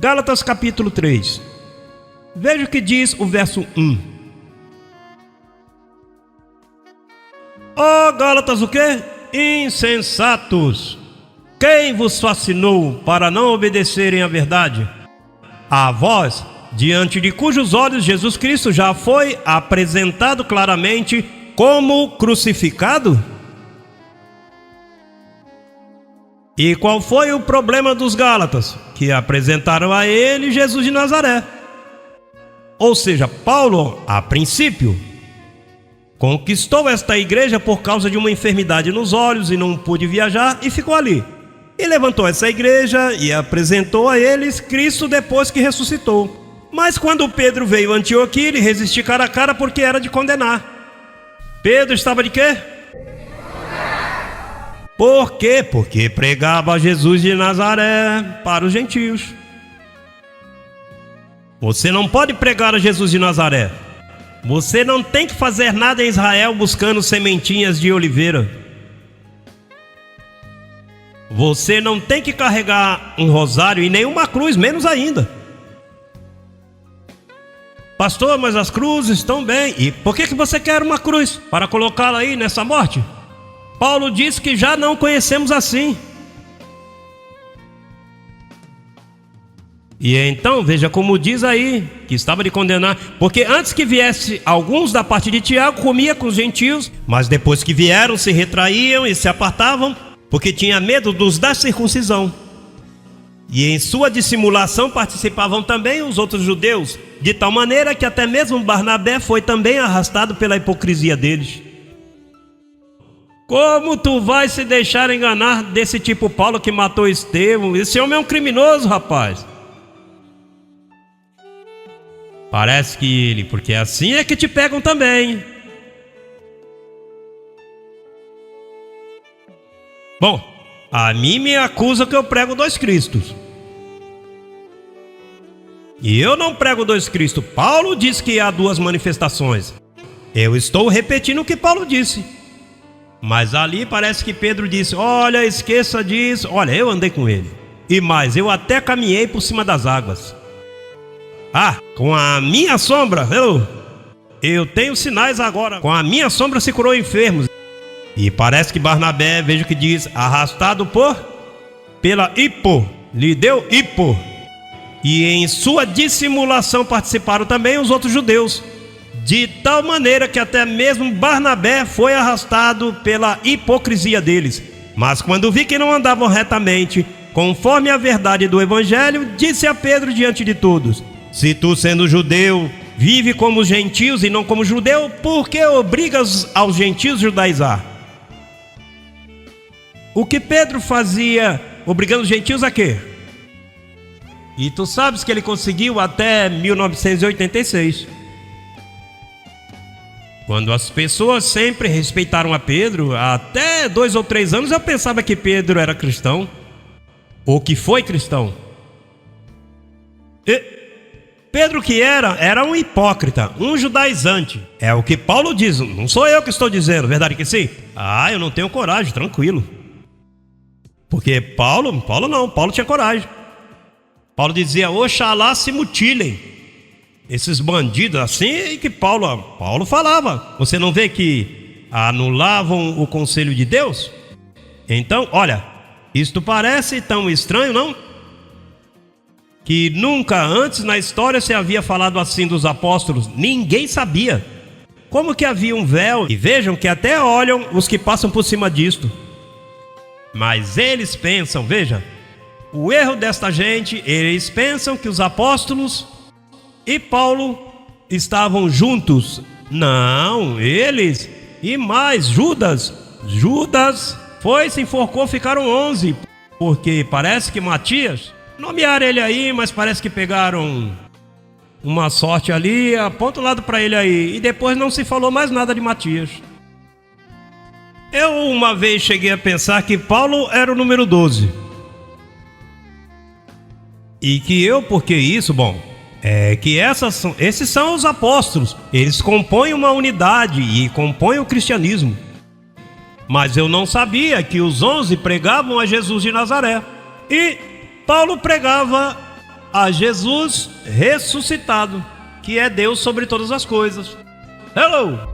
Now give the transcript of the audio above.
Gálatas capítulo 3. Veja o que diz o verso 1. Ó Gálatas o quê? Insensatos! Quem vos fascinou para não obedecerem à verdade? A vós, diante de cujos olhos Jesus Cristo já foi apresentado claramente como crucificado? E qual foi o problema dos Gálatas? Que apresentaram a ele Jesus de Nazaré. Ou seja, Paulo, a princípio, conquistou esta igreja por causa de uma enfermidade nos olhos e não pôde viajar e ficou ali. E levantou essa igreja e apresentou a eles Cristo depois que ressuscitou. Mas quando Pedro veio a Antioquia, ele resistiu cara a cara porque era de condenar. Pedro estava de quê? Por quê? Porque pregava Jesus de Nazaré para os gentios. Você não pode pregar a Jesus de Nazaré. Você não tem que fazer nada em Israel buscando sementinhas de oliveira. Você não tem que carregar um rosário e nenhuma cruz, menos ainda. Pastor, mas as cruzes estão bem. E por que você quer uma cruz? Para colocá-la aí nessa morte? Paulo disse que já não conhecemos assim. E então, veja como diz aí, que estava de condenar. Porque antes que viesse alguns da parte de Tiago, comia com os gentios. Mas depois que vieram, se retraíam e se apartavam, porque tinha medo dos da circuncisão. E em sua dissimulação participavam também os outros judeus, de tal maneira que até mesmo Barnabé foi também arrastado pela hipocrisia deles. Como tu vais se deixar enganar desse tipo Paulo que matou Estevão? Esse homem é um criminoso, rapaz. Parece que ele, porque assim é que te pegam também. Bom, a mim me acusa que eu prego dois Cristos. E eu não prego dois Cristos. Paulo diz que há duas manifestações. Eu estou repetindo o que Paulo disse. Mas ali parece que Pedro disse: olha, esqueça disso. Olha, eu andei com ele. E mais, eu até caminhei por cima das águas. Ah, com a minha sombra, eu tenho sinais agora. Com a minha sombra se curou enfermos. E parece que Barnabé, veja o que diz, arrastado pela hipo, lhe deu hipo. E em sua dissimulação participaram também os outros judeus, de tal maneira que até mesmo Barnabé foi arrastado pela hipocrisia deles. Mas quando vi que não andavam retamente, conforme a verdade do evangelho, disse a Pedro diante de todos: se tu, sendo judeu, vive como os gentios e não como judeu, por que obrigas aos gentios a judaizar? O que Pedro fazia obrigando os gentios a quê? E tu sabes que ele conseguiu até 1986. Quando as pessoas sempre respeitaram a Pedro, até 2 ou 3 anos eu pensava que Pedro era cristão, ou que foi cristão. E Pedro que era um hipócrita, um judaizante. É o que Paulo diz, não sou eu que estou dizendo, verdade que sim? Ah, eu não tenho coragem, tranquilo. Porque Paulo tinha coragem. Paulo dizia: oxalá se mutilem esses bandidos, assim que Paulo falava. Você não vê que anulavam o conselho de Deus? Então, olha, isto parece tão estranho, não? Que nunca antes na história se havia falado assim dos apóstolos. Ninguém sabia. Como que havia um véu? E vejam que até olham os que passam por cima disto. Mas eles pensam, veja, o erro desta gente, eles pensam que os apóstolos e Paulo estavam juntos. Não, eles e mais, Judas foi, se enforcou, ficaram 11. Porque parece que Matias, nomearam ele aí, mas parece que pegaram uma sorte ali, aponta o lado para ele aí. E depois não se falou mais nada de Matias. Eu uma vez cheguei a pensar que Paulo era o número 12. E que porque isso, bom, é que esses são os apóstolos. Eles compõem uma unidade e compõem o cristianismo. Mas eu não sabia que os 11 pregavam a Jesus de Nazaré. E Paulo pregava a Jesus ressuscitado, que é Deus sobre todas as coisas. Hello!